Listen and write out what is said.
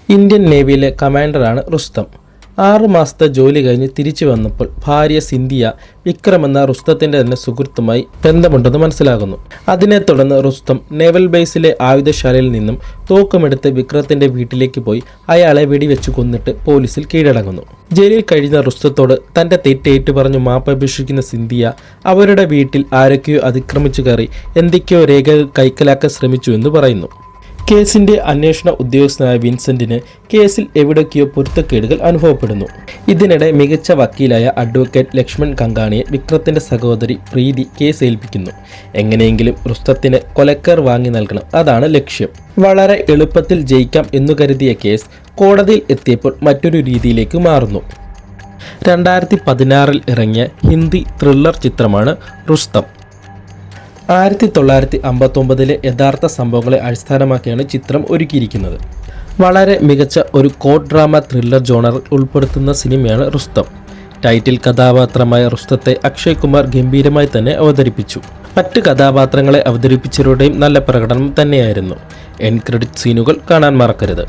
Indian നേവിയിലെ കമാൻഡറാണ് Rustam. 6 മാസത്തെ ജോലി കഴിഞ്ഞ് തിരിച്ചു വന്നപ്പോൾ ഭാര്യ സിന്ധിയ വിക്രം എന്ന റുസ്തത്തിന്റെ തന്നെ സുഹൃത്തുമായി ബന്ധമുണ്ടെന്ന് മനസ്സിലാകുന്നു. അതിനെ തുടർന്ന് റുസ്തം നേവൽ ബേസിലെ ആയുധശാലയിൽ നിന്നും തോക്കുമെടുത്ത് വിക്രത്തിന്റെ വീട്ടിലേക്ക് പോയി അയാളെ വെടിവെച്ച് കൊന്നിട്ട് പോലീസിൽ കീഴടങ്ങുന്നു. ജയിലിൽ കഴിയുന്ന റുസ്തത്തോട് തന്റെ തെറ്റേറ്റു പറഞ്ഞു മാപ്പപേക്ഷിക്കുന്ന സിന്ധിയ അവരുടെ വീട്ടിൽ ആരൊക്കെയോ അതിക്രമിച്ചു കയറി എന്തൊക്കെയോ രേഖകൾ കൈക്കലാക്കാൻ ശ്രമിച്ചു എന്ന് പറയുന്നു. കേസിന്റെ അന്വേഷണ ഉദ്യോഗസ്ഥനായ വിൻസെന്റിന് കേസിൽ എവിടേക്കോ പൊരുത്തക്കേടുകൾ അനുഭവപ്പെടുന്നു. ഇതിനിടെ മികച്ച വക്കീലായ അഡ്വക്കേറ്റ് ലക്ഷ്മൺ കങ്കാണിയെ വിക്രത്തിന്റെ സഹോദരി പ്രീതി കേസ് ഏൽപ്പിക്കുന്നു. എങ്ങനെയെങ്കിലും റുസ്തത്തിന് കൊലക്കേർ വാങ്ങി നൽകണം, അതാണ് ലക്ഷ്യം. വളരെ എളുപ്പത്തിൽ ജയിക്കാം എന്നു കരുതിയ കേസ് കോടതിയിൽ എത്തിയപ്പോൾ മറ്റൊരു രീതിയിലേക്ക് മാറുന്നു. 2016 ഇറങ്ങിയ ഹിന്ദി ത്രില്ലർ ചിത്രമാണ് റുസ്തം. 1959 യഥാർത്ഥ സംഭവങ്ങളെ അടിസ്ഥാനമാക്കിയാണ് ചിത്രം ഒരുക്കിയിരിക്കുന്നത്. വളരെ മികച്ച ഒരു കോർട്ട് ഡ്രാമ ത്രില്ലർ ജോണർ ഉൾപ്പെടുത്തുന്ന സിനിമയാണ് റുസ്തം. ടൈറ്റിൽ കഥാപാത്രമായ റുസ്തത്തെ അക്ഷയ് കുമാർ ഗംഭീരമായി തന്നെ അവതരിപ്പിച്ചു. മറ്റ് കഥാപാത്രങ്ങളെ അവതരിപ്പിച്ചവരുടെയും നല്ല പ്രകടനം തന്നെയായിരുന്നു. എൻഡ് ക്രെഡിറ്റ് സീനുകൾ കാണാൻ മറക്കരുത്.